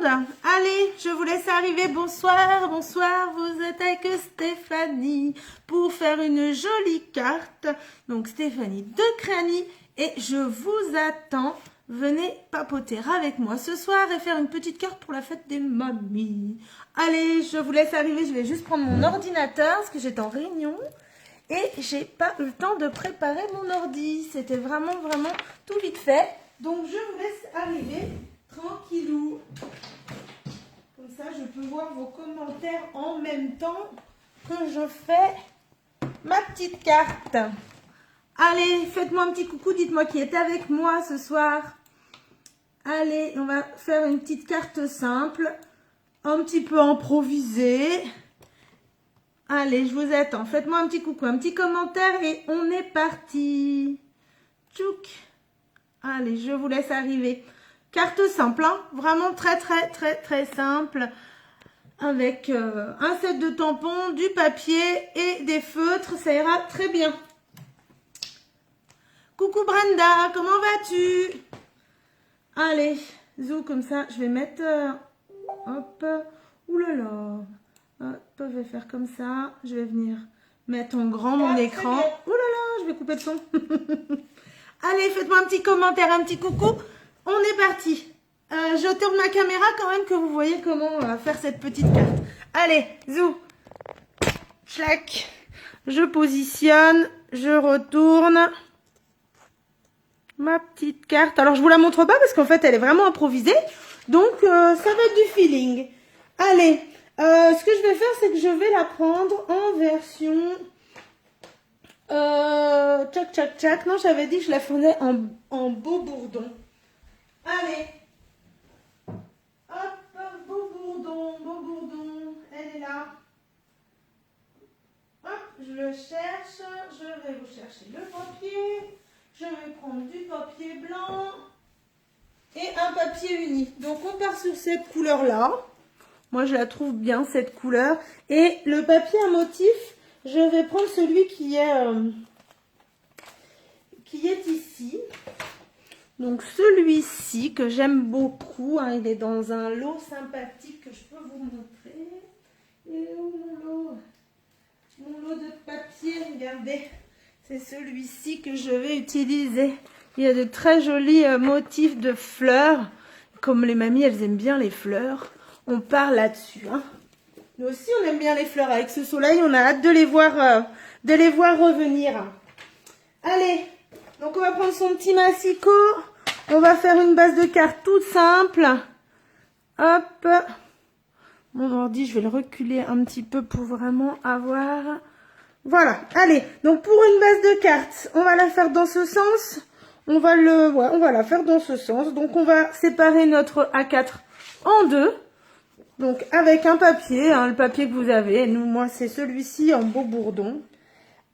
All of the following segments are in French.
monde. Allez, je vous laisse arriver. Bonsoir, bonsoir. Vous êtes avec Stéphanie pour faire une jolie carte. Donc Stéphanie de Crani et je vous attends. Venez papoter avec moi ce soir et faire une petite carte pour la fête des mamies. Allez, je vous laisse arriver. Je vais juste prendre mon ordinateur parce que j'étais en réunion. Et j'ai pas eu le temps de préparer mon ordi. C'était vraiment tout vite fait. Donc je vous laisse arriver tranquillou. Comme ça, je peux voir vos commentaires en même temps que je fais ma petite carte. Allez, faites-moi un petit coucou. Dites-moi qui est avec moi ce soir. Allez, on va faire une petite carte simple. Un petit peu improvisée. Allez, je vous attends. Faites-moi un petit coucou, un petit commentaire et on est parti. Tchouk. Allez, je vous laisse arriver. Carte simple, hein, vraiment très simple. Avec un set de tampons, du papier et des feutres. Ça ira très bien. Coucou Brenda, comment vas-tu? Allez, zou comme ça. Je vais mettre... hop. Oulala. Hop, je vais faire comme ça. Je vais venir mettre en grand mon écran. Oh là là, je vais couper le son. Allez, faites-moi un petit commentaire, un petit coucou. On est parti. Je tourne ma caméra quand même que vous voyez comment faire cette petite carte. Allez, zou. Tchac. Je positionne. Je retourne ma petite carte. Alors, je vous la montre pas parce qu'en fait, elle est vraiment improvisée. Donc, ça va être du feeling. Allez. Ce que je vais faire, c'est que je vais la prendre en version tchac. Non, j'avais dit que je la faisais en beau bourdon. Allez. Hop, beau bourdon. Elle est là. Hop, je le cherche. Je vais vous chercher le papier. Je vais prendre du papier blanc et un papier uni. Donc, on part sur cette couleur-là. Moi, je la trouve bien, cette couleur. Et le papier à motif, je vais prendre celui qui est ici. Donc, celui-ci que j'aime beaucoup. Hein, il est dans un lot sympathique que je peux vous montrer. Et où mon lot? Mon lot de papier, regardez. C'est celui-ci que je vais utiliser. Il y a de très jolis motifs de fleurs. Comme les mamies, elles aiment bien les fleurs. On part là-dessus. Hein. Nous aussi, on aime bien les fleurs. Avec ce soleil, on a hâte de les voir revenir. Allez, donc on va prendre son petit massicot. On va faire une base de cartes toute simple. Hop. Mon ordi, je vais le reculer un petit peu pour vraiment avoir... Voilà, allez. Donc pour une base de cartes, on va la faire dans ce sens. On va la faire dans ce sens. Donc on va séparer notre A4 en deux. Donc, avec un papier, hein, le papier que vous avez. Moi, c'est celui-ci en beau bourdon.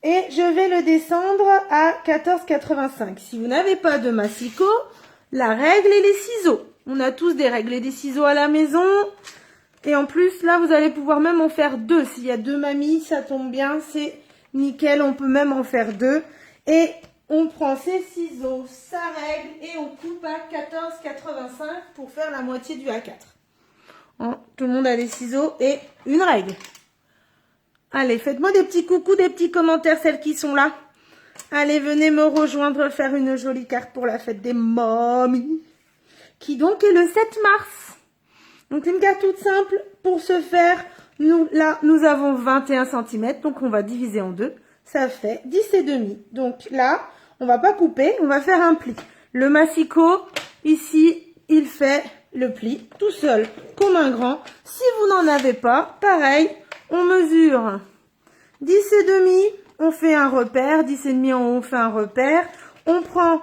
Et je vais le descendre à 14,85. Si vous n'avez pas de massicot, la règle et les ciseaux. On a tous des règles et des ciseaux à la maison. Et en plus, là, vous allez pouvoir même en faire deux. S'il y a deux mamies, ça tombe bien. C'est nickel. On peut même en faire deux. Et on prend ses ciseaux, sa règle, et on coupe à 14,85 pour faire la moitié du A4. Tout le monde a des ciseaux et une règle. Allez, faites-moi des petits coucous, des petits commentaires, celles qui sont là. Allez, venez me rejoindre, faire une jolie carte pour la fête des mamies. Qui donc est le 7 mars. Donc, une carte toute simple. Pour ce faire, nous avons 21 cm. Donc, on va diviser en deux. Ça fait 10,5. Donc, là, on va pas couper. On va faire un pli. Le massicot, ici, il fait... le pli tout seul comme un grand. Si vous n'en avez pas, pareil, on mesure 10,5, on fait un repère, 10,5 on fait un repère, on prend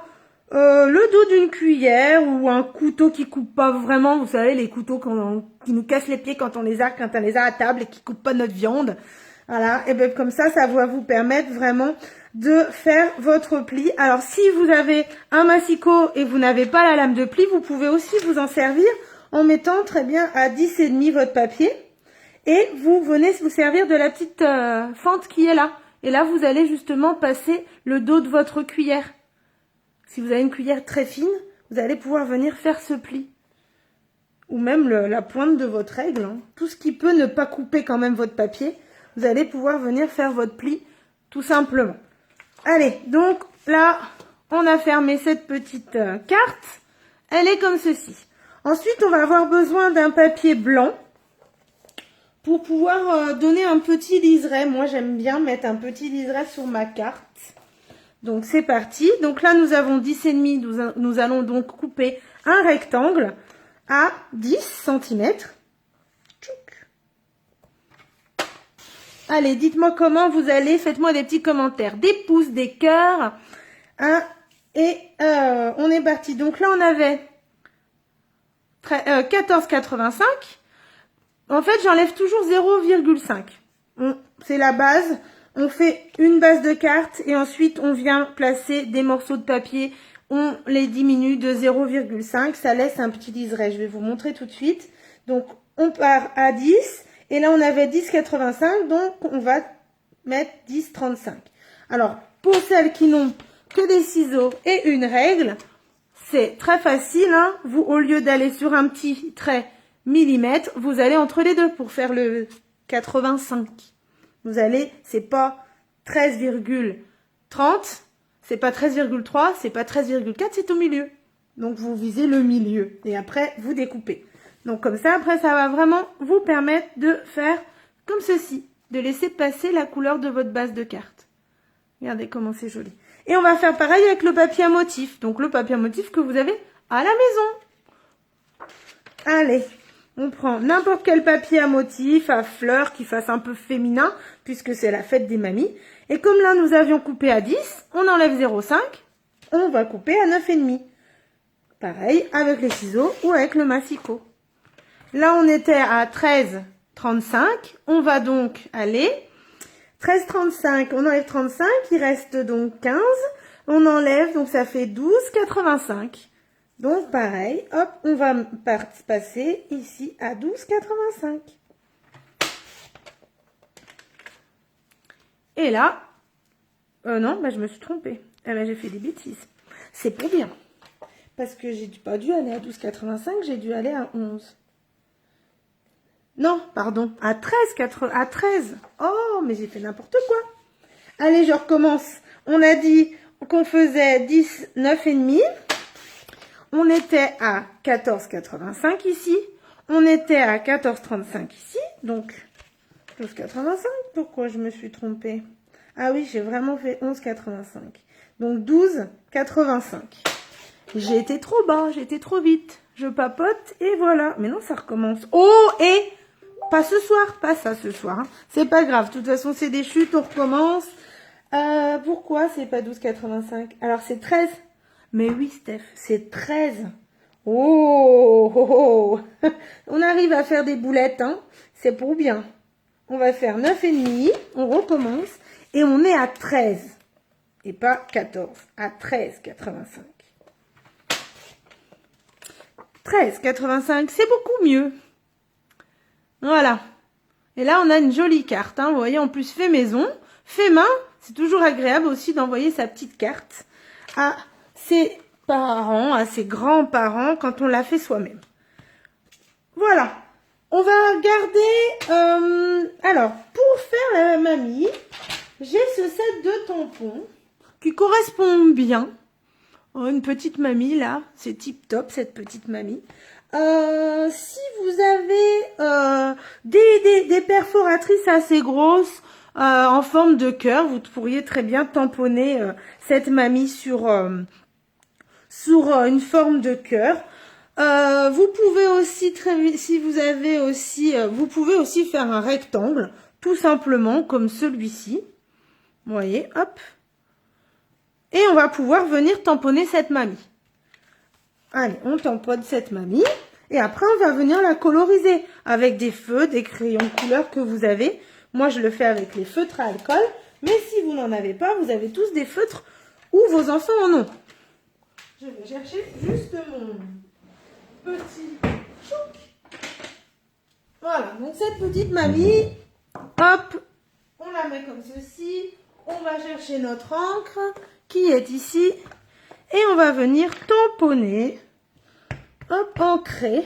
le dos d'une cuillère ou un couteau qui coupe pas vraiment, vous savez les couteaux qui nous cassent les pieds quand on les a à table et qui coupent pas notre viande. Voilà, et bien comme ça va vous permettre vraiment de faire votre pli. Alors, si vous avez un massicot et vous n'avez pas la lame de pli, vous pouvez aussi vous en servir en mettant très bien à 10,5 votre papier. Et vous venez vous servir de la petite fente qui est là. Et là, vous allez justement passer le dos de votre cuillère. Si vous avez une cuillère très fine, vous allez pouvoir venir faire ce pli. ou même la pointe de votre règle, hein. Tout ce qui peut ne pas couper quand même votre papier, vous allez pouvoir venir faire votre pli tout simplement. Allez, donc là, on a fermé cette petite carte. Elle est comme ceci. Ensuite, on va avoir besoin d'un papier blanc pour pouvoir donner un petit liseré. Moi, j'aime bien mettre un petit liseré sur ma carte. Donc, c'est parti. Donc là, nous avons 10,5. Nous allons donc couper un rectangle à 10 cm. Allez, dites-moi comment vous allez. Faites-moi des petits commentaires. Des pouces, des cœurs. Hein, et on est parti. Donc là, on avait 14,85. En fait, j'enlève toujours 0,5. C'est la base. On fait une base de carte et ensuite, on vient placer des morceaux de papier. On les diminue de 0,5. Ça laisse un petit liseré. Je vais vous montrer tout de suite. Donc, on part à 10. Et là, on avait 10,85. Donc, on va mettre 10,35. Alors, pour celles qui n'ont que des ciseaux et une règle, c'est très facile, hein. Vous, au lieu d'aller sur un petit trait millimètre, vous allez entre les deux pour faire le 85. Vous allez, c'est pas 13,30, c'est pas 13,3, c'est pas 13,4, c'est au milieu. Donc, vous visez le milieu et après, vous découpez. Donc, comme ça, après, ça va vraiment vous permettre de faire comme ceci, de laisser passer la couleur de votre base de carte. Regardez comment c'est joli. Et on va faire pareil avec le papier à motif. Donc, le papier à motif que vous avez à la maison. Allez, on prend n'importe quel papier à motif, à fleurs, qui fasse un peu féminin, puisque c'est la fête des mamies. Et comme là, nous avions coupé à 10, on enlève 0,5, on va couper à 9,5. Pareil avec les ciseaux ou avec le massicot. Là, on était à 13,35. On va donc aller 13,35. On enlève 35. Il reste donc 15. On enlève, donc ça fait 12,85. Donc, pareil, hop, on va passer ici à 12,85. Et là, non, bah, je me suis trompée. Ah, bah, j'ai fait des bêtises. C'est pour bien. Parce que j'ai pas dû aller à 12,85, j'ai dû aller à 11. Non, pardon, à 13. Oh, mais j'ai fait n'importe quoi. Allez, je recommence. On a dit qu'on faisait 10, 9,5. On était à 14,85 ici. On était à 14,35 ici. Donc, 12,85. Pourquoi je me suis trompée? Ah oui, j'ai vraiment fait 11,85. Donc, 12,85. J'ai été trop bas, j'ai été trop vite. Je papote et voilà. Mais non, ça recommence. Oh, et pas ce soir, pas ça ce soir. Hein. C'est pas grave. De toute façon, c'est des chutes, on recommence. Pourquoi c'est pas 12,85? Alors, c'est 13. Mais oui, Steph, c'est 13. Oh, oh, oh. On arrive à faire des boulettes, hein. C'est pour bien. On va faire 9,5. On recommence. Et on est à 13. Et pas 14. À 13,85. 13,85, c'est beaucoup mieux. Voilà. Et là, on a une jolie carte. Hein. Vous voyez, en plus, fait maison, fait main. C'est toujours agréable aussi d'envoyer sa petite carte à ses parents, à ses grands-parents, quand on l'a fait soi-même. Voilà. On va regarder... alors, pour faire la mamie, j'ai ce set de tampons qui correspond bien. Oh, une petite mamie, là. C'est tip top, cette petite mamie. Si vous avez des perforatrices assez grosses, en forme de cœur, vous pourriez très bien tamponner cette mamie sur une forme de cœur. Vous pouvez aussi, si vous avez aussi, vous pouvez aussi faire un rectangle, tout simplement, comme celui-ci. Vous voyez, hop. Et on va pouvoir venir tamponner cette mamie. Allez, on tamponne cette mamie. Et après, on va venir la coloriser avec des feux, des crayons de couleur que vous avez. Moi, je le fais avec les feutres à alcool. Mais si vous n'en avez pas, vous avez tous des feutres ou vos enfants en ont. Je vais chercher juste mon petit chouc. Voilà, donc cette petite mamie, hop, on la met comme ceci. On va chercher notre encre qui est ici. Et on va venir tamponner, hop, ancrer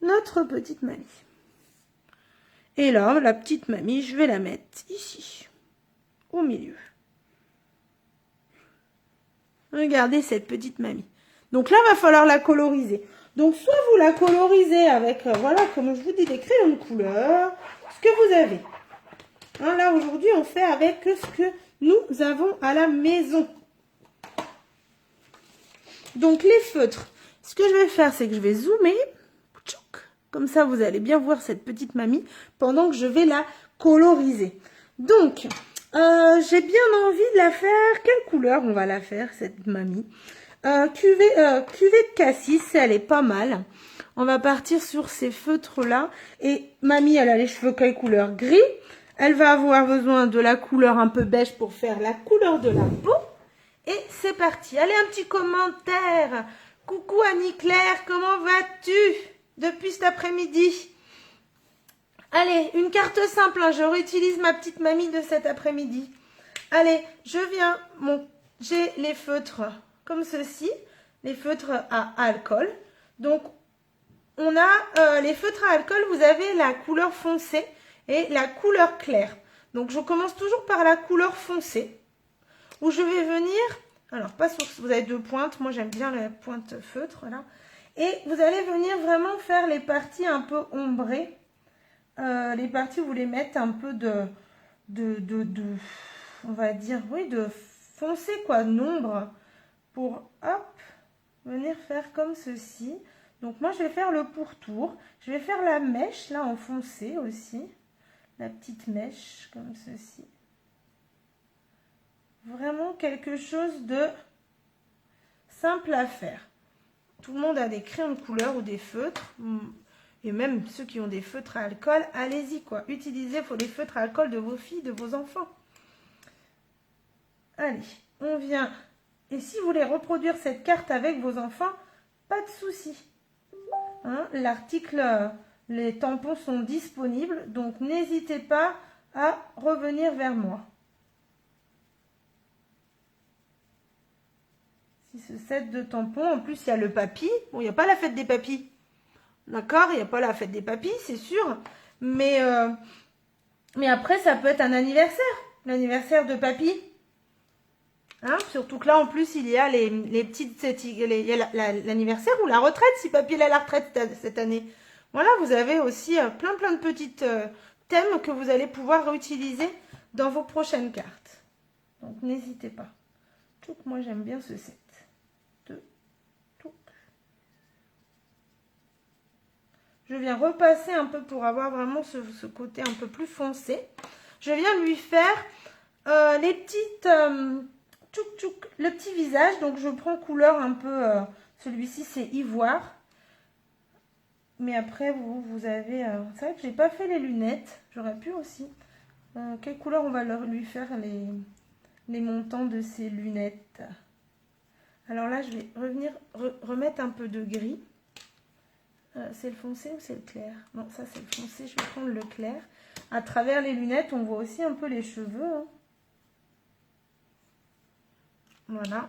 notre petite mamie. Et là, la petite mamie, je vais la mettre ici, au milieu. Regardez cette petite mamie. Donc là, il va falloir la coloriser. Donc, soit vous la colorisez avec, voilà, comme je vous dis, des crayons de couleur, ce que vous avez. Hein, là, aujourd'hui, on fait avec ce que nous avons à la maison. Donc, les feutres. Ce que je vais faire, c'est que je vais zoomer. Comme ça, vous allez bien voir cette petite mamie pendant que je vais la coloriser. Donc, j'ai bien envie de la faire. Quelle couleur on va la faire, cette mamie? Cuvée de cassis, elle est pas mal. On va partir sur ces feutres-là. Et mamie, elle a les cheveux quelle couleur? Gris. Elle va avoir besoin de la couleur un peu beige pour faire la couleur de la peau. Et c'est parti. Allez, un petit commentaire. Coucou Annie-Claire, comment vas-tu depuis cet après-midi? Allez, une carte simple. Hein, je réutilise ma petite mamie de cet après-midi. Allez, je viens. Bon, j'ai les feutres comme ceci. Les feutres à alcool. Donc, on a les feutres à alcool. Vous avez la couleur foncée et la couleur claire. Donc, je commence toujours par la couleur foncée. Où je vais venir, alors pas sur, vous avez deux pointes, moi j'aime bien la pointe feutre là, et vous allez venir vraiment faire les parties un peu ombrées, les parties où vous les mettez un peu de on va dire, oui, de foncé quoi, d'ombre, pour hop, venir faire comme ceci. Donc moi je vais faire le pourtour, je vais faire la mèche là en foncé aussi, la petite mèche comme ceci. Vraiment quelque chose de simple à faire. Tout le monde a des crayons de couleur ou des feutres. Et même ceux qui ont des feutres à alcool, allez-y quoi. Utilisez les feutres à alcool de vos filles, de vos enfants. Allez, on vient. Et si vous voulez reproduire cette carte avec vos enfants, pas de souci. Hein, l'article, les tampons sont disponibles. Donc n'hésitez pas à revenir vers moi. Ce set de tampons, en plus il y a le papy. Bon, il n'y a pas la fête des papys. D'accord, il n'y a pas la fête des papys, c'est sûr. Mais après, ça peut être un anniversaire. L'anniversaire de papy. Hein, surtout que là, en plus, il y a les petites... Il y a l'anniversaire ou la retraite, si papy est à la retraite cette année. Voilà, vous avez aussi plein de petites thèmes que vous allez pouvoir réutiliser dans vos prochaines cartes. Donc, n'hésitez pas. Moi, j'aime bien ce set. Je viens repasser un peu pour avoir vraiment ce côté un peu plus foncé. Je viens lui faire les petites le petit visage. Donc je prends couleur un peu, celui-ci c'est ivoire. Mais après vous avez, c'est vrai que j'ai pas fait les lunettes. J'aurais pu aussi. Quelle couleur on va lui faire les montants de ces lunettes? Alors là je vais revenir remettre un peu de gris. C'est le foncé ou c'est le clair? Non, ça c'est le foncé, je vais prendre le clair. À travers les lunettes, on voit aussi un peu les cheveux. Hein. Voilà.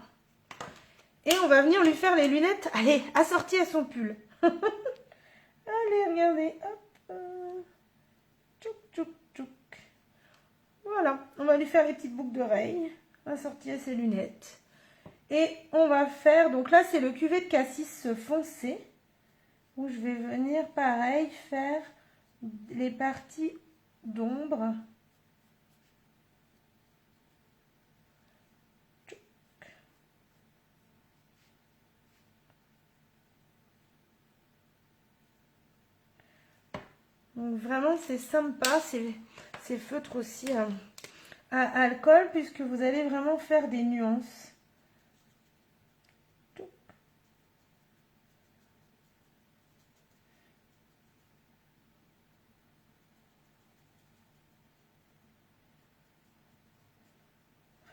Et on va venir lui faire les lunettes, allez, assorties à son pull. Allez, regardez. Hop. Tchouk, tchouk, tchouk. Voilà, on va lui faire les petites boucles d'oreilles, assorties à ses lunettes. Et on va faire, donc là c'est le cuvée de cassis foncé. Où je vais venir, pareil, faire les parties d'ombre. Donc vraiment, c'est sympa, ces feutres aussi à alcool, puisque vous allez vraiment faire des nuances.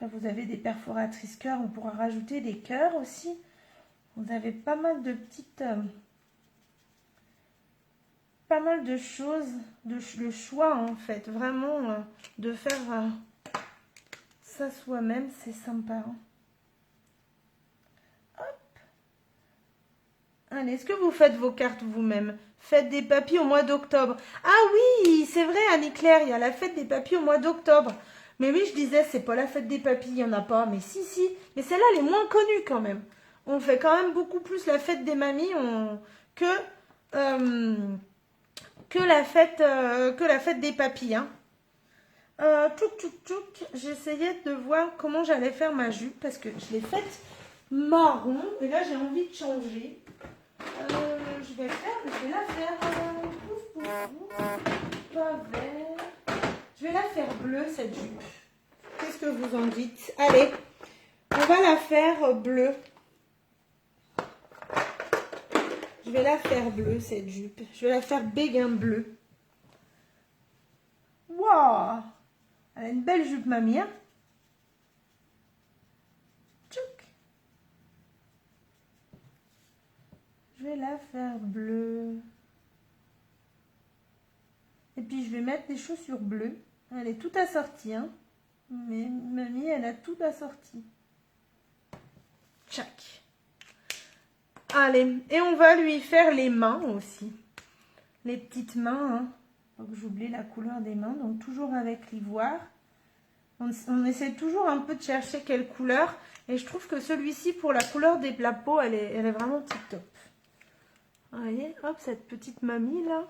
Vous avez des perforatrices cœurs, on pourra rajouter des cœurs aussi. Vous avez pas mal de petites... pas mal de choses, le choix en fait, vraiment de faire ça soi-même, c'est sympa. Hein. Hop. Allez, est-ce que vous faites vos cartes vous-même? Faites des papis au mois d'octobre. Ah oui, c'est vrai, Annie-Claire, il y a la fête des papis au mois d'octobre. Mais oui, je disais, c'est pas la fête des papis, il n'y en a pas. Mais si, si. Mais celle-là, elle est moins connue quand même. On fait quand même beaucoup plus la fête des mamies que la fête des papis. Hein. J'essayais de voir comment j'allais faire ma jupe parce que je l'ai faite marron et là j'ai envie de changer. Je vais la faire pas vert. Je vais la faire bleue cette jupe. Qu'est-ce que vous en dites? Allez, on va la faire bleue. Je vais la faire bleue cette jupe. Je vais la faire béguin bleu. Waouh! Elle a une belle jupe mamie. Hein? Tchouk. Je vais la faire bleue. Et puis je vais mettre des chaussures bleues. Elle est tout assortie. Hein? Mais mamie, elle a tout assorti. Tchac. Allez, et on va lui faire les mains aussi. Les petites mains. Hein. Faut que j'oublie la couleur des mains. Donc toujours avec l'ivoire. On essaie toujours un peu de chercher quelle couleur. Et je trouve que celui-ci, pour la couleur des plats peaux, elle est vraiment tip top. Vous voyez, hop, cette petite mamie là.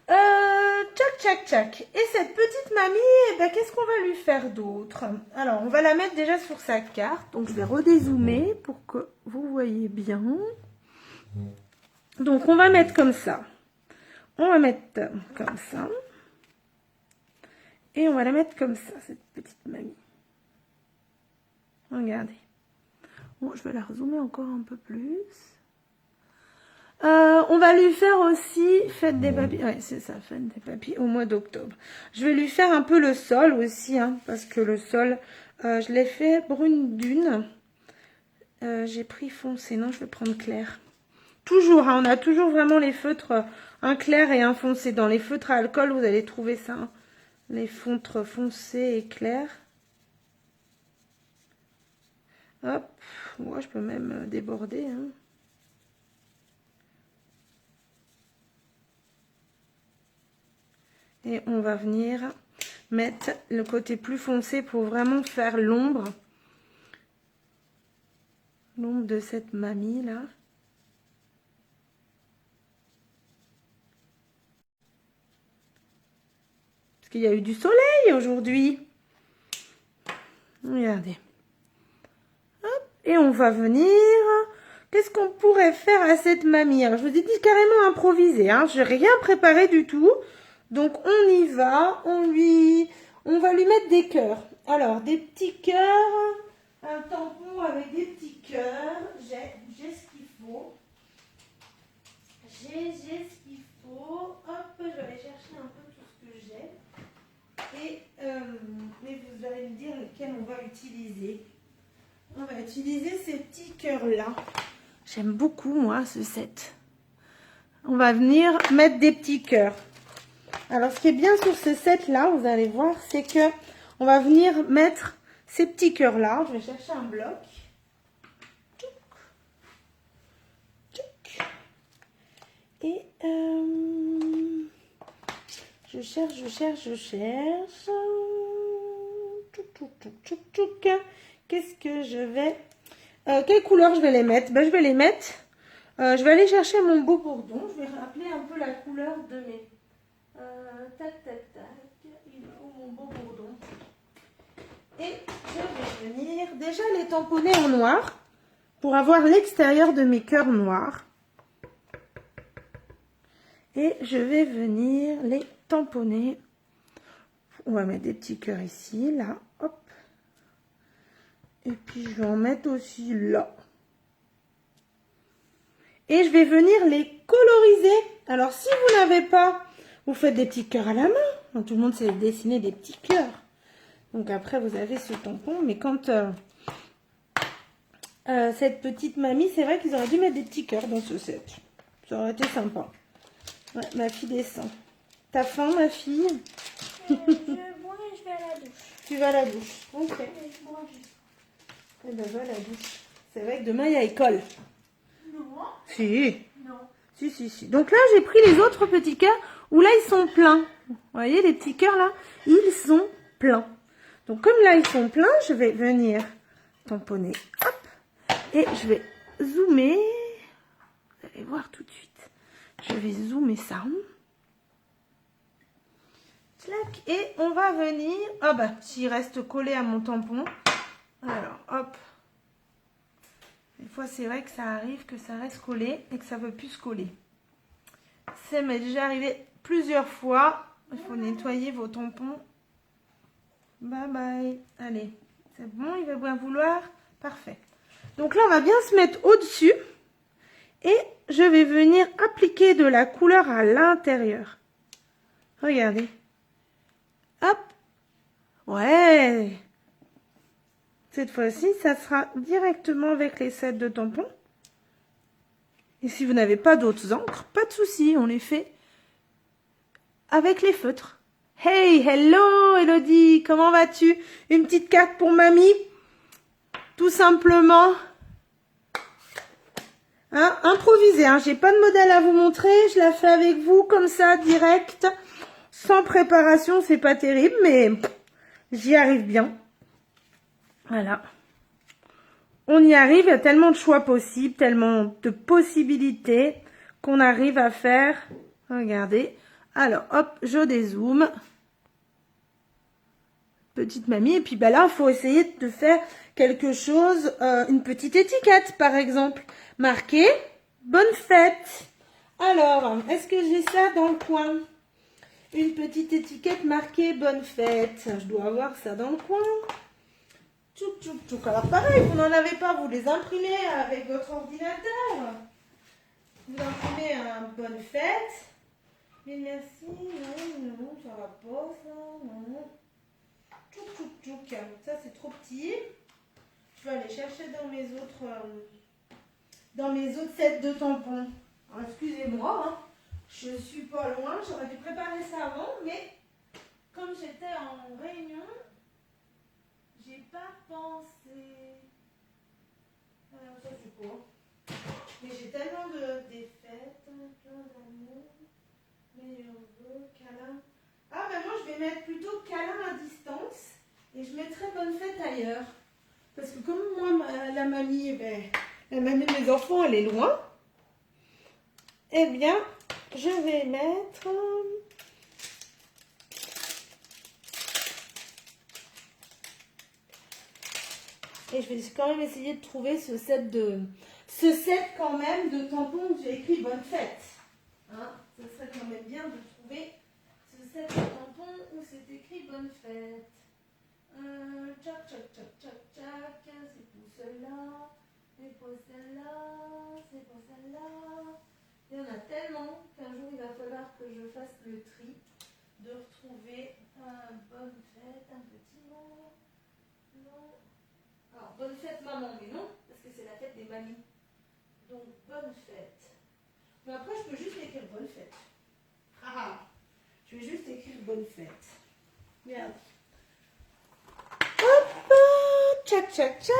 Tchac, tchac, tchac. Et cette petite mamie, eh ben, qu'est-ce qu'on va lui faire d'autre? Alors, on va la mettre déjà sur sa carte. Donc, je vais redézoomer pour que vous voyez bien. Donc, on va mettre comme ça. On va mettre comme ça. Et on va la mettre comme ça, cette petite mamie. Regardez. Bon, je vais la rezoomer encore un peu plus. On va lui faire aussi fête des papis. Ouais, c'est ça, fête des papis au mois d'octobre. Je vais lui faire un peu le sol aussi, hein, parce que le sol, je l'ai fait brune dune. J'ai pris foncé, non, je vais prendre clair. Toujours, hein, on a toujours vraiment les feutres, un clair et un foncé. Dans les feutres à alcool, vous allez trouver ça. Hein. Les feutres foncés et clairs. Hop, moi je peux même déborder. Hein. Et on va venir mettre le côté plus foncé pour vraiment faire l'ombre. L'ombre de cette mamie là. Parce qu'il y a eu du soleil aujourd'hui. Regardez. Hop. Et on va venir. Qu'est-ce qu'on pourrait faire à cette mamie? Alors, je vous ai dit carrément improviser. Hein. Je n'ai rien préparé du tout. Donc, on y va. On va lui mettre des cœurs. Alors, des petits cœurs. Un tampon avec des petits cœurs. J'ai ce qu'il faut. J'ai ce qu'il faut. Hop, je vais aller chercher un peu tout ce que j'ai. Et mais vous allez me dire lequel on va utiliser. On va utiliser ces petits cœurs-là. J'aime beaucoup, moi, ce set. On va venir mettre des petits cœurs. Alors, ce qui est bien sur ce set-là, vous allez voir, c'est que on va venir mettre ces petits cœurs-là. Je vais chercher un bloc. Et je cherche. Qu'est-ce que je vais... quelle couleur je vais les mettre? Ben, je vais les mettre... je vais aller chercher mon beau bourdon. Je vais rappeler un peu la couleur de mes... tac, tac, tac. Il est où mon beau bourdon? Et je vais venir déjà les tamponner en noir pour avoir l'extérieur de mes cœurs noirs. Et je vais venir les tamponner. On va mettre des petits cœurs ici, là, hop. Et puis je vais en mettre aussi là. Et je vais venir les coloriser. Alors si vous n'avez pas, vous faites des petits cœurs à la main. Donc, tout le monde sait dessiner des petits cœurs. Donc après vous avez ce tampon. Mais quand cette petite mamie, c'est vrai qu'ils auraient dû mettre des petits cœurs dans ce set. Ça aurait été sympa. Ouais, ma fille descend. T'as faim, ma fille? Je bois et je vais à la douche. Tu vas à la douche. Ok. Je bois juste. Eh ben, va à la douche. C'est vrai que demain, il y a école. Si. Non. Si. Donc là, j'ai pris les autres petits cœurs où là, ils sont pleins. Vous voyez, les petits cœurs là, ils sont pleins. Donc comme là, ils sont pleins, je vais venir tamponner. Hop. Et je vais zoomer. Vous allez voir tout de suite. Je vais zoomer ça. Clac. Et on va venir... Ah bah, s'il reste collé à mon tampon. Alors, hop. Des fois, c'est vrai que ça arrive que ça reste collé et que ça ne veut plus se coller. Ça m'est déjà arrivé plusieurs fois. Il faut nettoyer vos tampons. Bye bye. Allez, c'est bon, il va bien vouloir. Parfait. Donc là, on va bien se mettre au-dessus. Et je vais venir appliquer de la couleur à l'intérieur. Regardez. Hop. Ouais. Cette fois-ci, ça sera directement avec les sets de tampons. Et si vous n'avez pas d'autres encres, pas de souci, on les fait avec les feutres. Hey, hello Elodie, comment vas-tu? Une petite carte pour mamie? Tout simplement. Hein, improvisé, hein. J'ai pas de modèle à vous montrer, je la fais avec vous comme ça, direct, sans préparation, c'est pas terrible, mais j'y arrive bien. Voilà. On y arrive, il y a tellement de choix possibles, tellement de possibilités qu'on arrive à faire. Regardez. Alors, hop, je dézoome. Petite mamie. Et puis bah là, il faut essayer de faire quelque chose, une petite étiquette par exemple. Marqué « Bonne fête ». Alors, est-ce que j'ai ça dans le coin? Une petite étiquette marquée « Bonne fête ». Je dois avoir ça dans le coin. Tchouk, tchouk, tchouk. Alors pareil, vous n'en avez pas, vous les imprimez avec votre ordinateur. Vous imprimez un bonne fête. Mais merci, non, ça va pas, ça, non. Tchouk, tchouk, tchouk. Ça c'est trop petit. Je vais aller chercher dans mes autres sets de tampons. Alors, excusez-moi, hein. Je suis pas loin, j'aurais dû préparer ça avant, mais comme j'étais en réunion, j'ai pas pensé. Alors, ça c'est quoi? Mais j'ai tellement de défaites, plein d'amour, meilleurs vœux, câlin. Ah ben moi je vais mettre plutôt câlin à distance et je mettrai bonne fête ailleurs. Parce que comme moi, la mamie, la mamie de mes enfants, elle est loin. Eh bien, je vais mettre... Et je vais quand même essayer de trouver ce set quand même de tampons où j'ai écrit bonne fête. Hein, ça serait quand même bien de trouver ce set de tampons où c'est écrit bonne fête. Tchac, tchac, tchac, tchac, tchac. C'est pour celle-là. C'est pour celle-là. C'est pour celle-là. Il y en a tellement qu'un jour il va falloir que je fasse le tri de retrouver un bonne fête, un petit mot. Non. Alors, bonne fête maman, mais non, parce que c'est la fête des mamies. Donc, bonne fête. Mais après, je peux juste écrire bonne fête. Ah, je vais juste écrire bonne fête. Merde. Hop, tchac, tchac, tchac.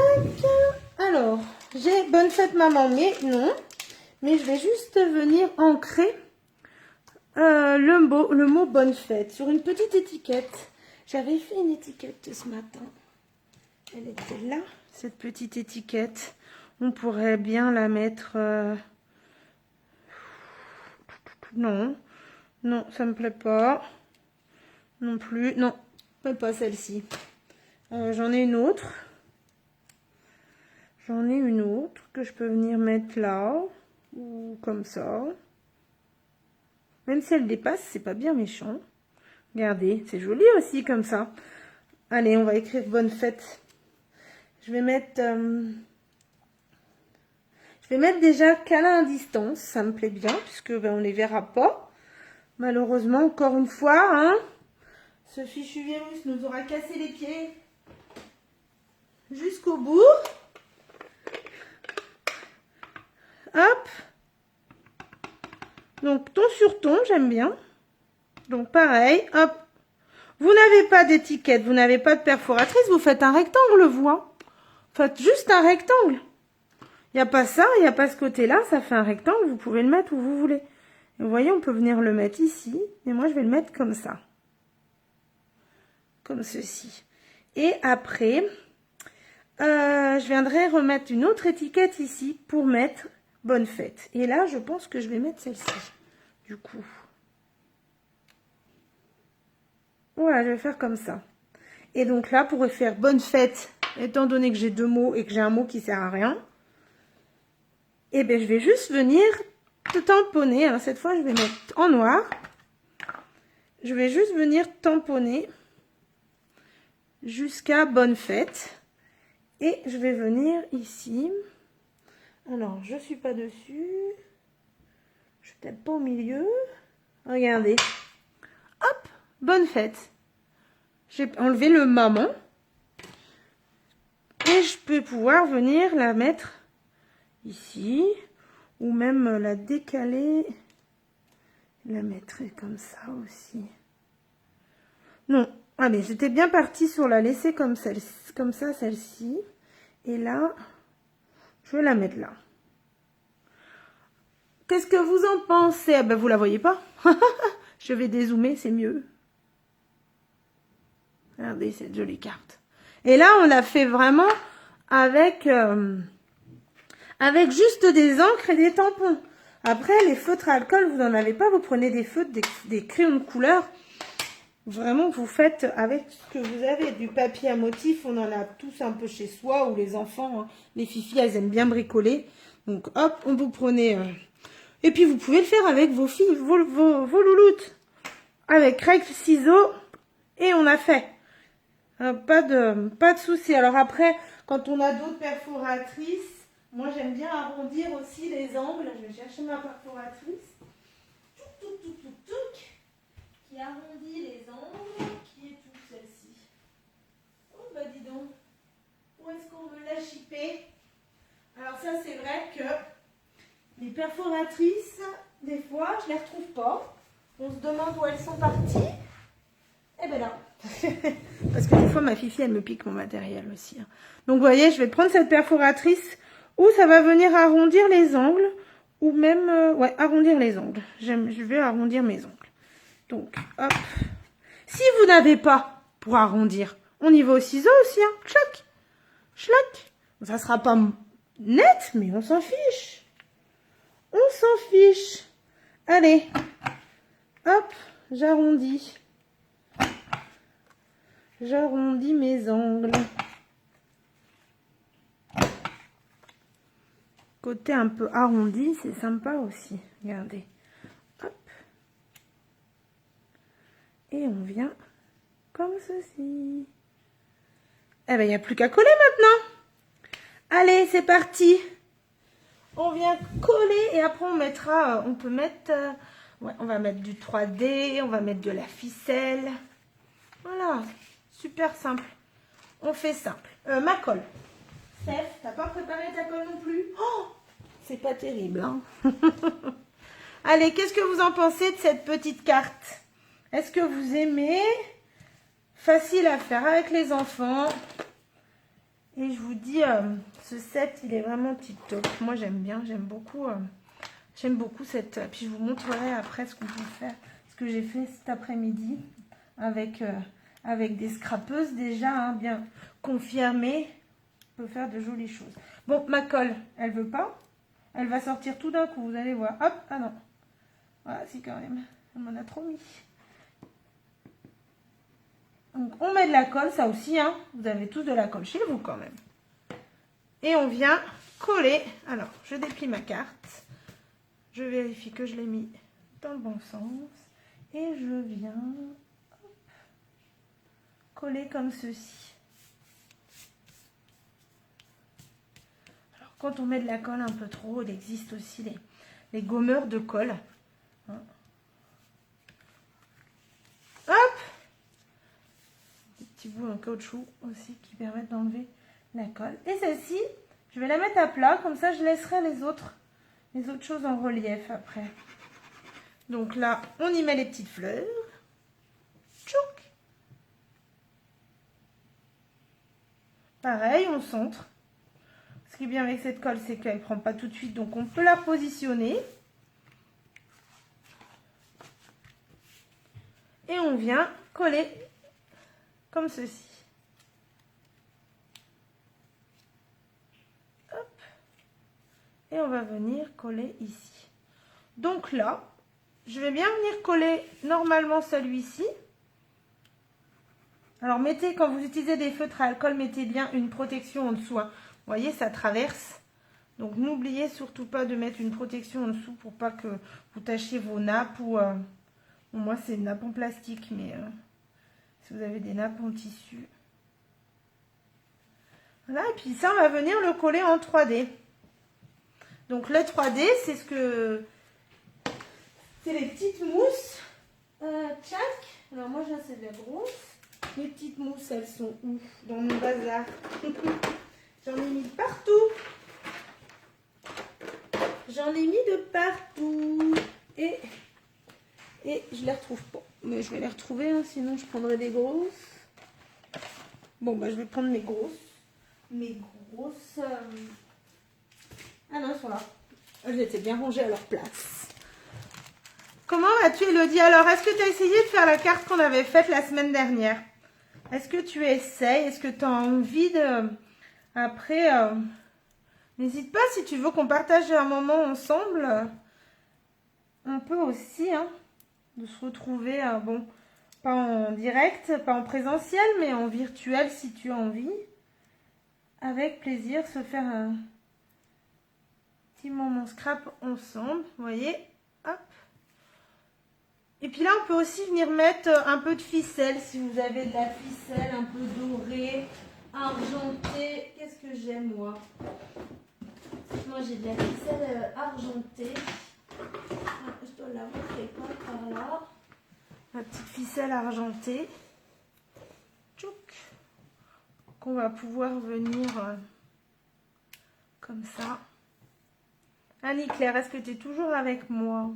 Alors, j'ai bonne fête maman, mais non. Mais je vais juste venir ancrer le mot bonne fête sur une petite étiquette. J'avais fait une étiquette ce matin. Elle était là, cette petite étiquette. On pourrait bien la mettre... Non, non, ça me plaît pas. Non plus, non, pas celle-ci. J'en ai une autre. J'en ai une autre que je peux venir mettre là. Ou comme ça. Même si elle dépasse, c'est pas bien méchant. Regardez, c'est joli aussi comme ça. Allez, on va écrire bonne fête. Je vais mettre déjà câlin à distance, ça me plaît bien, puisque on les verra pas. Malheureusement, encore une fois, hein, ce fichu virus nous aura cassé les pieds jusqu'au bout. Hop. Donc, ton sur ton, j'aime bien. Donc, pareil, hop. Vous n'avez pas d'étiquette, vous n'avez pas de perforatrice, vous faites un rectangle, vous, hein. Faites juste un rectangle. Il n'y a pas ça, il n'y a pas ce côté-là, ça fait un rectangle, vous pouvez le mettre où vous voulez. Et vous voyez, on peut venir le mettre ici, et moi je vais le mettre comme ça. Comme ceci. Et après, je viendrai remettre une autre étiquette ici pour mettre bonne fête. Et là, je pense que je vais mettre celle-ci, du coup. Voilà, je vais faire comme ça. Et donc là, pour faire bonne fête, étant donné que j'ai deux mots et que j'ai un mot qui sert à rien, et bien je vais juste venir tamponner. Alors cette fois, je vais mettre en noir. Je vais juste venir tamponner jusqu'à bonne fête. Et je vais venir ici. Alors, je suis pas dessus. Je suis peut-être pas au milieu. Regardez. Hop, bonne fête. J'ai enlevé le maman. Et je peux pouvoir venir la mettre ici. Ou même la décaler. La mettre comme ça aussi. Non. Allez, j'étais bien partie sur la laisser comme ça, celle-ci. Et là, je vais la mettre là. Qu'est-ce que vous en pensez? Ah ben, vous la voyez pas. Je vais dézoomer, c'est mieux. Regardez cette jolie carte. Et là, on l'a fait vraiment avec, avec juste des encres et des tampons. Après, les feutres à alcool, vous n'en avez pas. Vous prenez des feutres, des crayons de couleur. Vraiment, vous faites avec ce que vous avez. Du papier à motif, on en a tous un peu chez soi. Ou les enfants, hein, les fifis, elles aiment bien bricoler. Donc, hop, on vous prenez... Et puis, vous pouvez le faire avec vos filles, vos louloutes. Avec règle, ciseaux. Et on a fait. Pas de souci. Alors après, quand on a d'autres perforatrices, moi, j'aime bien arrondir aussi les angles. Je vais chercher ma perforatrice. Touc. Qui arrondit les angles. Qui est toute celle-ci? Oh, bah dis donc. Où est-ce qu'on veut la chipper? Alors ça, c'est vrai que les perforatrices, des fois, je ne les retrouve pas. On se demande où elles sont parties. Eh ben là. Parce que des fois, ma fifi, elle me pique mon matériel aussi. Hein. Donc, vous voyez, je vais prendre cette perforatrice où ça va venir arrondir les angles. Ou même, ouais, arrondir les angles. Je vais arrondir mes ongles. Donc, hop. Si vous n'avez pas pour arrondir, on y va au ciseau aussi. Hein. Tchac. Chlac. Ça sera pas net, mais on s'en fiche. On s'en fiche. Allez. Hop, j'arrondis. J'arrondis mes angles. Côté un peu arrondi, c'est sympa aussi. Regardez. Hop. Et on vient comme ceci. Eh ben, il n'y a plus qu'à coller maintenant. Allez, c'est parti. On vient coller et après on mettra, on peut mettre, ouais, on va mettre du 3D, on va mettre de la ficelle. Voilà, super simple. On fait simple. Ma colle. Steph, t'as pas préparé ta colle non plus? Oh, c'est pas terrible, hein. Allez, qu'est-ce que vous en pensez de cette petite carte? Est-ce que vous aimez? Facile à faire avec les enfants. Et je vous dis, ce set, il est vraiment tip top. Moi, j'aime bien, j'aime beaucoup cette... Puis je vous montrerai après ce qu'on peut faire. Ce que j'ai fait cet après-midi avec des scrapeuses déjà, hein, bien confirmées. On peut faire de jolies choses. Bon, ma colle, elle veut pas. Elle va sortir tout d'un coup, vous allez voir. Hop, ah non. Voilà, si quand même. On m'en a trop mis. Donc, on met de la colle, ça aussi, hein. Vous avez tous de la colle chez vous quand même. Et on vient coller. Alors, je déplie ma carte. Je vérifie que je l'ai mis dans le bon sens. Et je viens hop, coller comme ceci. Alors, quand on met de la colle un peu trop, il existe aussi les gommeurs de colle. Hein. Hop! Des petits bouts en caoutchouc aussi qui permettent d'enlever la colle. Et celle-ci, je vais la mettre à plat. Comme ça, je laisserai les autres choses en relief après. Donc là, on y met les petites fleurs. Tchouk! Pareil, on centre. Ce qui est bien avec cette colle, c'est qu'elle ne prend pas tout de suite, donc on peut la repositionner. Et on vient coller comme ceci. Hop. Et on va venir coller ici. Donc là, je vais bien venir coller normalement celui-ci. Alors mettez, quand vous utilisez des feutres à alcool, mettez bien une protection en dessous. Hein. Vous voyez, ça traverse. Donc n'oubliez surtout pas de mettre une protection en dessous pour pas que vous tachiez vos nappes. Ou bon, moi c'est une nappe en plastique, mais si vous avez des nappes en tissu. Voilà, et puis ça on va venir le coller en 3D. Donc le 3D, c'est c'est les petites mousses. Tchac. Alors moi j'ai c'est de la grosse. Les petites mousses, elles sont où? Dans mon bazar. J'en ai mis de partout. J'en ai mis de partout. Et je les retrouve pas. Mais je vais les retrouver, hein, sinon je prendrai des grosses. Bon, bah je vais prendre mes grosses. Mes grosses... Ah non, elles sont là. Elles étaient bien rangées à leur place. Comment vas-tu, Elodie? Alors, est-ce que tu as essayé de faire la carte qu'on avait faite la semaine dernière? Est-ce que tu essayes? Est-ce que tu as envie de... Après, n'hésite pas si tu veux qu'on partage un moment ensemble. On peut aussi, hein, de se retrouver, bon, pas en direct, pas en présentiel, mais en virtuel si tu as envie. Avec plaisir, se faire un petit moment scrap ensemble, vous voyez, hop. Et puis là, on peut aussi venir mettre un peu de ficelle, si vous avez de la ficelle un peu dorée, argentée. Qu'est-ce que j'aime, moi? Moi, j'ai de la ficelle argentée. Je dois l'avoir quelque part par là. Ma petite ficelle argentée. Tchouk. Qu'on va pouvoir venir comme ça. Annie-Claire, est-ce que tu es toujours avec moi?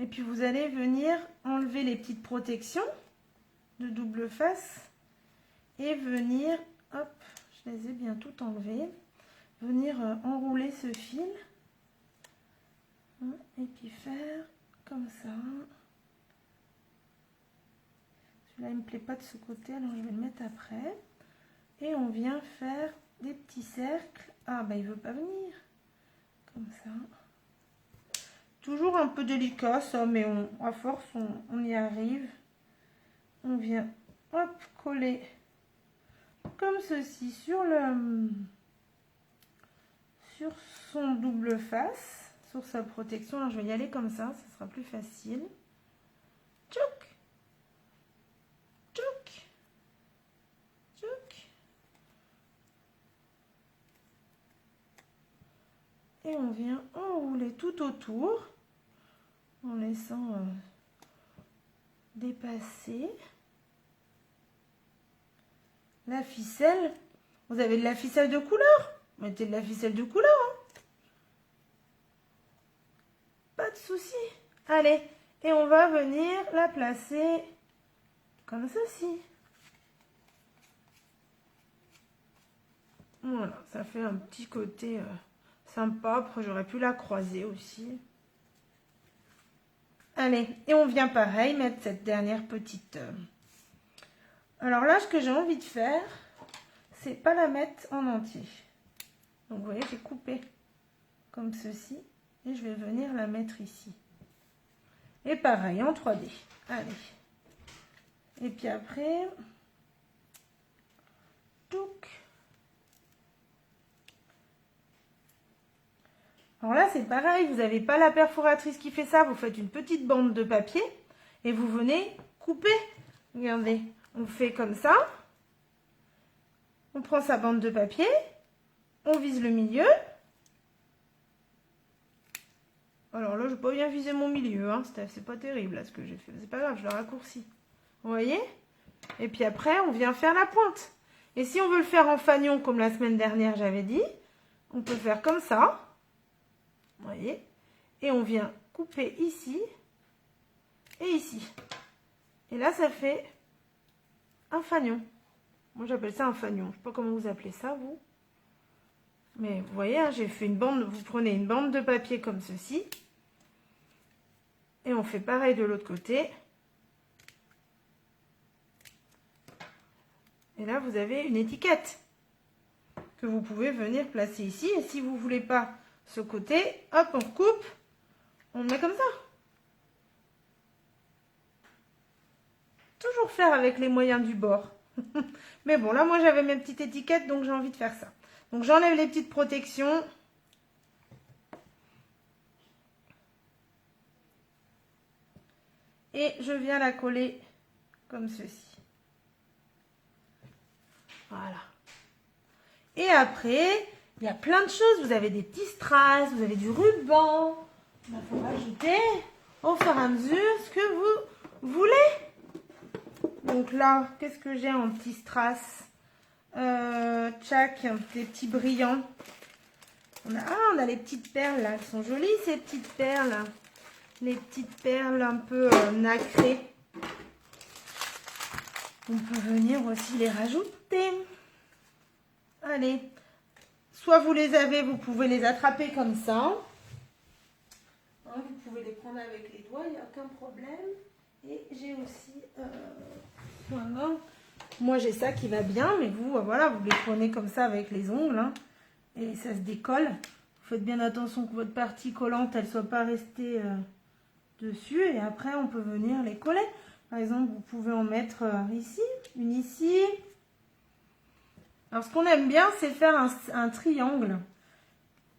Et puis vous allez venir enlever les petites protections de double face et venir, hop, je les ai bien toutes enlevées, venir enrouler ce fil et puis faire comme ça. Celui-là il ne me plaît pas de ce côté, alors je vais le mettre après. Et on vient faire des petits cercles. Ah bah il veut pas venir, comme ça. Toujours un peu délicat ça, mais à force on y arrive. On vient hop coller comme ceci sur son double face, sur sa protection. Alors je vais y aller comme ça sera plus facile. Tchouk, tchouk, tchouk. Et on vient enrouler tout autour en laissant dépasser la ficelle. Vous avez de la ficelle de couleur? Mettez de la ficelle de couleur. Hein. Pas de souci. Allez, et on va venir la placer comme ceci. Voilà, ça fait un petit côté sympa. Après, j'aurais pu la croiser aussi. Allez, et on vient pareil mettre cette dernière petite... Alors là, ce que j'ai envie de faire, c'est pas la mettre en entier. Donc vous voyez, j'ai coupé comme ceci. Et je vais venir la mettre ici. Et pareil, en 3D. Allez. Et puis après... Touc. Alors là, c'est pareil, vous n'avez pas la perforatrice qui fait ça, vous faites une petite bande de papier et vous venez couper. Regardez, on fait comme ça. On prend sa bande de papier, on vise le milieu. Alors là, je n'ai pas bien visé mon milieu, hein. C'est pas terrible là, ce que j'ai fait. C'est pas grave, je le raccourcis. Vous voyez? Et puis après, on vient faire la pointe. Et si on veut le faire en fanion, comme la semaine dernière, j'avais dit, on peut faire comme ça. Vous voyez? Et on vient couper ici et ici. Et là, ça fait un fanion. Moi, j'appelle ça un fanion. Je ne sais pas comment vous appelez ça, vous. Mais vous voyez, hein, j'ai fait une bande. Vous prenez une bande de papier comme ceci. Et on fait pareil de l'autre côté. Et là, vous avez une étiquette que vous pouvez venir placer ici. Et si vous ne voulez pas ce côté, hop, on coupe, on le met comme ça. Toujours faire avec les moyens du bord. Mais bon, là, moi, j'avais mes petites étiquettes, donc j'ai envie de faire ça. Donc, j'enlève les petites protections. Et je viens la coller comme ceci. Voilà. Et après, il y a plein de choses. Vous avez des petits strass, vous avez du ruban. Il faut rajouter au fur et à mesure ce que vous voulez. Donc là, qu'est-ce que j'ai en petits strass? Tchac, des petits brillants. On a les petites perles là. Elles sont jolies ces petites perles. Les petites perles un peu nacrées. On peut venir aussi les rajouter. Allez. Soit vous les avez, vous pouvez les attraper comme ça. Hein, vous pouvez les prendre avec les doigts, il n'y a aucun problème. Et j'ai aussi... voilà. Moi, j'ai ça qui va bien, mais vous, voilà, vous les prenez comme ça avec les ongles. Hein, et ça se décolle. Vous faites bien attention que votre partie collante, elle ne soit pas restée dessus. Et après, on peut venir les coller. Par exemple, vous pouvez en mettre ici, une ici. Alors, ce qu'on aime bien, c'est faire un triangle.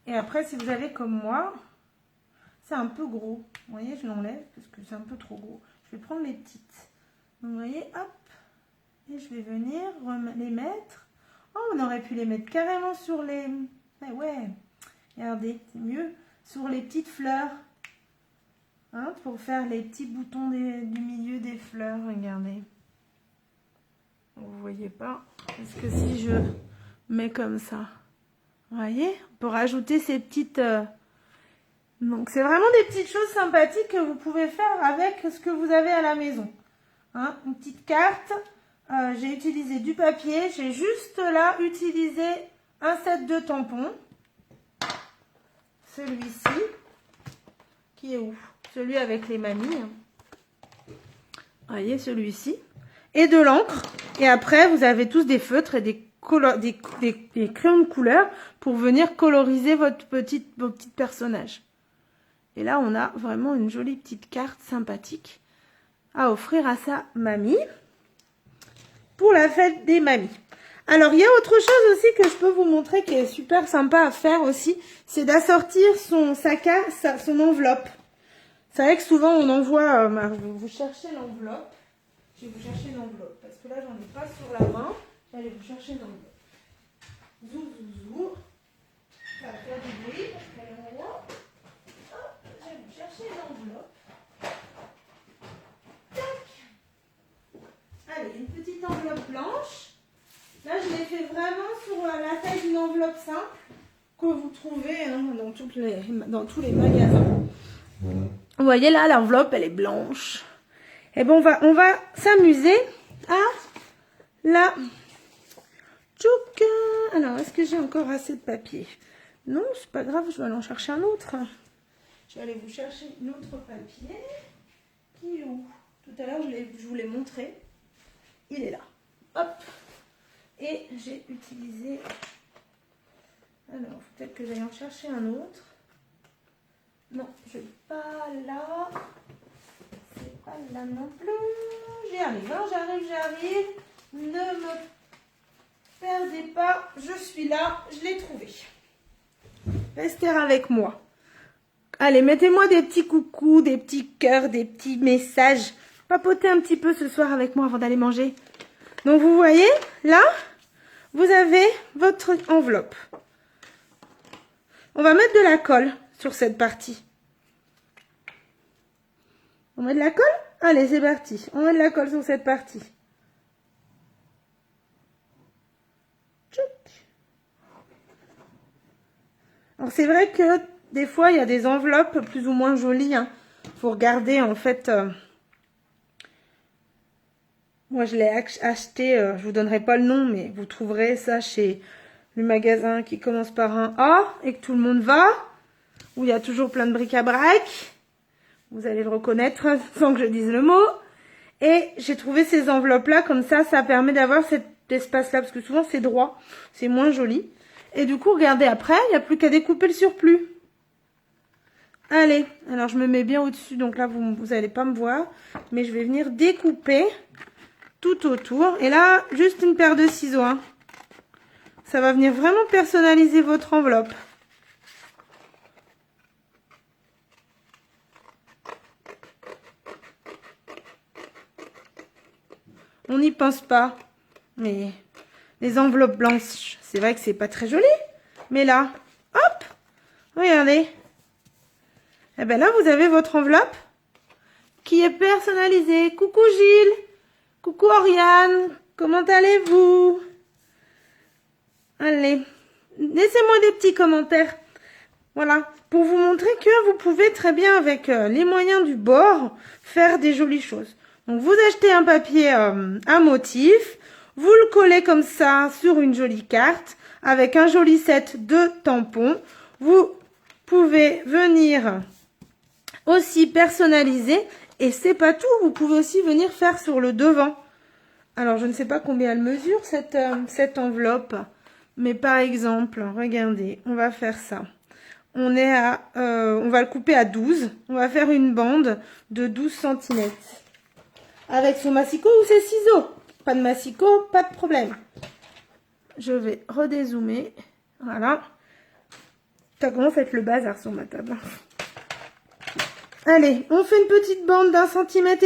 Et après, si vous avez comme moi, c'est un peu gros. Vous voyez, je l'enlève parce que c'est un peu trop gros. Je vais prendre les petites. Donc, vous voyez, hop. Et je vais venir les mettre. Oh, on aurait pu les mettre carrément sur les... Ah ouais, regardez, c'est mieux. Sur les petites fleurs. Hein, pour faire les petits boutons du milieu des fleurs, regardez. Vous voyez pas? Parce que si je mets comme ça, vous voyez, on peut rajouter ces petites... Donc, c'est vraiment des petites choses sympathiques que vous pouvez faire avec ce que vous avez à la maison. Hein, une petite carte. J'ai utilisé du papier. J'ai juste là utilisé un set de tampons. Celui-ci. Qui est où? Celui avec les mamies. Vous voyez, celui-ci. Et de l'encre. Et après, vous avez tous des feutres et des crayons de couleur pour venir coloriser vos petits personnages. Et là, on a vraiment une jolie petite carte sympathique à offrir à sa mamie pour la fête des mamies. Alors, il y a autre chose aussi que je peux vous montrer qui est super sympa à faire aussi. C'est d'assortir son sac à son enveloppe. C'est vrai que souvent, on envoie... vous cherchez l'enveloppe. Je vais vous chercher l'enveloppe. Parce que là, j'en ai pas sur la main. J'allais vous chercher l'enveloppe. Zou, zou, zou. Ça va faire du bruit parce qu'elle est là. Hop, je vais vous chercher l'enveloppe. Tac. Allez, une petite enveloppe blanche. Là, je l'ai fait vraiment sur la taille d'une enveloppe simple que vous trouvez hein, dans tous les magasins. Vous voyez là, l'enveloppe, elle est blanche. Et bon, on va s'amuser à la... Tchouk. Alors, est-ce que j'ai encore assez de papier? Non, c'est pas grave, je vais aller en chercher un autre. Je vais aller vous chercher un autre papier. Qui est où? Tout à l'heure, je vous l'ai montré. Il est là. Hop. Et j'ai utilisé... Alors, peut-être que j'aille en chercher un autre. Non, je ne vais pas là. C'est pas là non plus. J'y arrive, hein, j'arrive. Ne me perdez pas. Je suis là. Je l'ai trouvé. Restez avec moi. Allez, mettez-moi des petits coucous, des petits cœurs, des petits messages. Papotez un petit peu ce soir avec moi avant d'aller manger. Donc, vous voyez, là, vous avez votre enveloppe. On va mettre de la colle sur cette partie. On met de la colle? Allez, c'est parti. On met de la colle sur cette partie. Tchouk. Alors, c'est vrai que des fois, il y a des enveloppes plus ou moins jolies. Hein. Faut regarder, en fait... moi, je l'ai acheté, je vous donnerai pas le nom, mais vous trouverez ça chez du magasin qui commence par un A et que tout le monde va, où il y a toujours plein de bric-à-brac. Vous allez le reconnaître sans que je dise le mot. Et j'ai trouvé ces enveloppes-là, comme ça permet d'avoir cet espace-là, parce que souvent c'est droit, c'est moins joli. Et du coup, regardez, après, il n'y a plus qu'à découper le surplus. Allez, alors je me mets bien au-dessus, donc là, vous n'allez pas me voir, mais je vais venir découper tout autour. Et là, juste une paire de ciseaux, hein. Ça va venir vraiment personnaliser votre enveloppe. On n'y pense pas, mais les enveloppes blanches, c'est vrai que c'est pas très joli. Mais là, hop, regardez. Et bien là, vous avez votre enveloppe qui est personnalisée. Coucou Gilles, coucou Oriane, comment allez-vous? Allez, laissez-moi des petits commentaires. Voilà, pour vous montrer que vous pouvez très bien, avec les moyens du bord, faire des jolies choses. Donc, vous achetez un papier à motif, vous le collez comme ça sur une jolie carte, avec un joli set de tampons. Vous pouvez venir aussi personnaliser, et c'est pas tout, vous pouvez aussi venir faire sur le devant. Alors, je ne sais pas combien elle mesure, cette enveloppe, mais par exemple, regardez, on va faire ça. On va le couper à 12. On va faire une bande de 12 cm. Avec son massicot ou ses ciseaux. Pas de massicot, pas de problème. Je vais redézoomer. Voilà. T'as comment fait le bazar sur ma table. Allez, on fait une petite bande d'1,5 cm.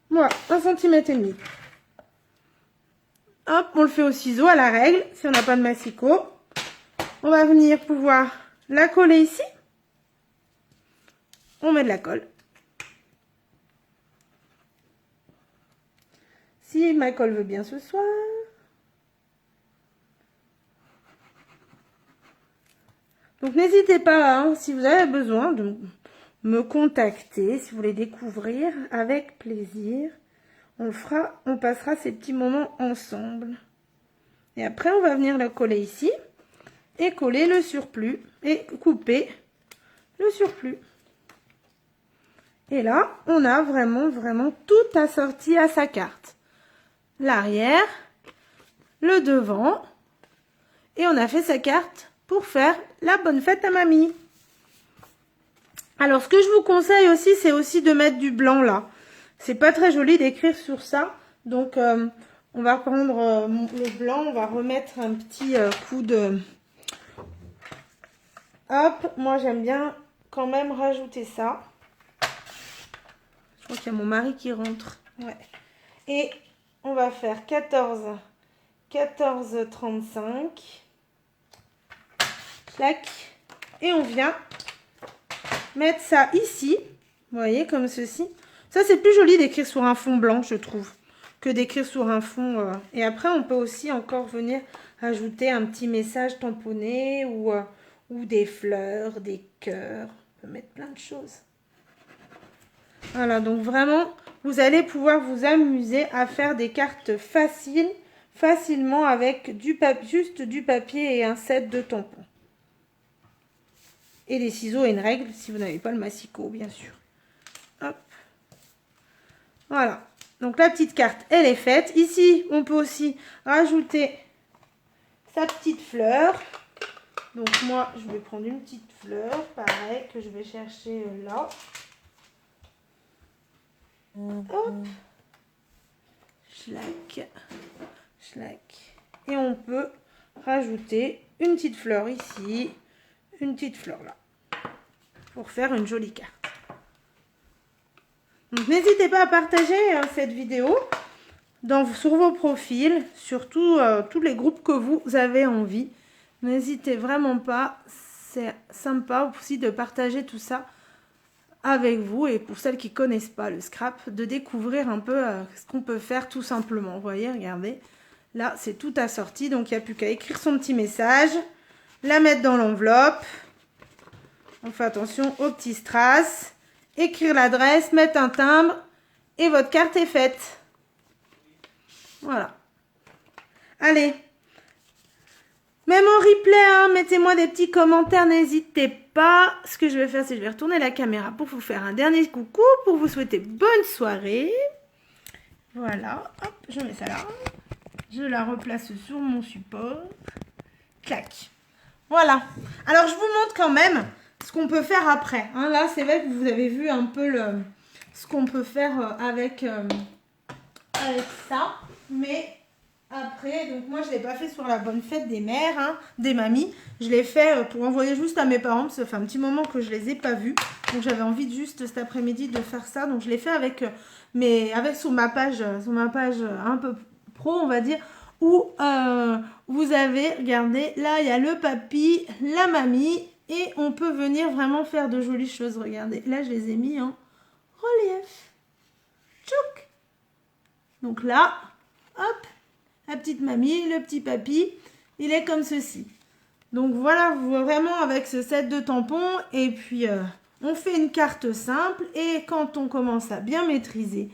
Voilà, 1,5 cm. Hop, on le fait au ciseau, à la règle, si on n'a pas de massicot. On va venir pouvoir la coller ici. On met de la colle. Si ma colle veut bien ce soir. Donc n'hésitez pas, hein, si vous avez besoin de me contacter, si vous voulez découvrir, avec plaisir. On le fera, on passera ces petits moments ensemble. Et après, on va venir la coller ici. Et coller le surplus. Et couper le surplus. Et là, on a vraiment tout assorti à sa carte. L'arrière, le devant. Et on a fait sa carte pour faire la bonne fête à mamie. Alors, ce que je vous conseille aussi, c'est aussi de mettre du blanc là. C'est pas très joli d'écrire sur ça. Donc, on va prendre le blanc. On va remettre un petit coup de... Hop, moi j'aime bien quand même rajouter ça. Je crois qu'il y a mon mari qui rentre. Ouais. Et on va faire 14,35. Clac. Et on vient mettre ça ici. Vous voyez, comme ceci. Ça, c'est plus joli d'écrire sur un fond blanc, je trouve, que d'écrire sur un fond... Et après, on peut aussi encore venir ajouter un petit message tamponné ou des fleurs, des cœurs. On peut mettre plein de choses. Voilà, donc vraiment, vous allez pouvoir vous amuser à faire des cartes facilement avec juste du papier et un set de tampons. Et des ciseaux et une règle, si vous n'avez pas le massicot, bien sûr. Hop. Voilà. Donc, la petite carte, elle est faite. Ici, on peut aussi rajouter sa petite fleur. Donc, moi, je vais prendre une petite fleur, pareil, que je vais chercher là. Hop. Schlac. Schlac. Et on peut rajouter une petite fleur ici, une petite fleur là, pour faire une jolie carte. Donc, n'hésitez pas à partager cette vidéo sur vos profils, sur tous les groupes que vous avez envie. N'hésitez vraiment pas, c'est sympa aussi de partager tout ça avec vous. Et pour celles qui ne connaissent pas le scrap, de découvrir un peu ce qu'on peut faire tout simplement. Vous voyez, regardez, là c'est tout assorti, donc il n'y a plus qu'à écrire son petit message, la mettre dans l'enveloppe. On fait attention aux petits strass. Écrire l'adresse, mettre un timbre et votre carte est faite. Voilà. Allez. Même en replay, hein, mettez-moi des petits commentaires, n'hésitez pas. Ce que je vais faire, c'est que je vais retourner la caméra pour vous faire un dernier coucou, pour vous souhaiter bonne soirée. Voilà, hop, je mets ça là. Je la replace sur mon support. Clac. Voilà. Alors, je vous montre quand même ce qu'on peut faire après. Hein, là, c'est vrai que vous avez vu un peu ce qu'on peut faire avec ça. Mais après, donc moi, je ne l'ai pas fait sur la bonne fête des mères, hein, des mamies. Je l'ai fait pour envoyer juste à mes parents. Ça fait un petit moment que je ne les ai pas vus. Donc, j'avais envie de juste cet après-midi de faire ça. Donc, je l'ai fait avec sur ma page un peu pro, on va dire. Où vous avez, regardez, là, il y a le papy, la mamie. Et on peut venir vraiment faire de jolies choses. Regardez, là, je les ai mis en relief. Tchouk. Donc là, hop. La petite mamie, le petit papy, il est comme ceci. Donc voilà, vraiment avec ce set de tampons. Et puis, on fait une carte simple. Et quand on commence à bien maîtriser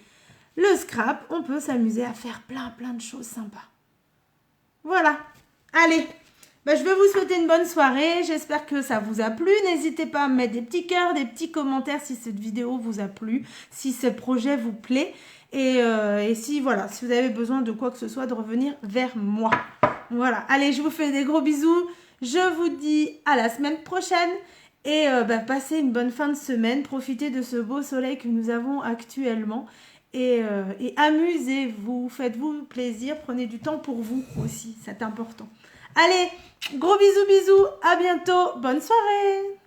le scrap, on peut s'amuser à faire plein de choses sympas. Voilà. Allez, je vais vous souhaiter une bonne soirée. J'espère que ça vous a plu. N'hésitez pas à me mettre des petits cœurs, des petits commentaires si cette vidéo vous a plu, si ce projet vous plaît. Et si vous avez besoin de quoi que ce soit, de revenir vers moi. Voilà. Allez, je vous fais des gros bisous. Je vous dis à la semaine prochaine. Et passez une bonne fin de semaine. Profitez de ce beau soleil que nous avons actuellement. Et amusez-vous. Faites-vous plaisir. Prenez du temps pour vous aussi. C'est important. Allez, gros bisous. À bientôt. Bonne soirée.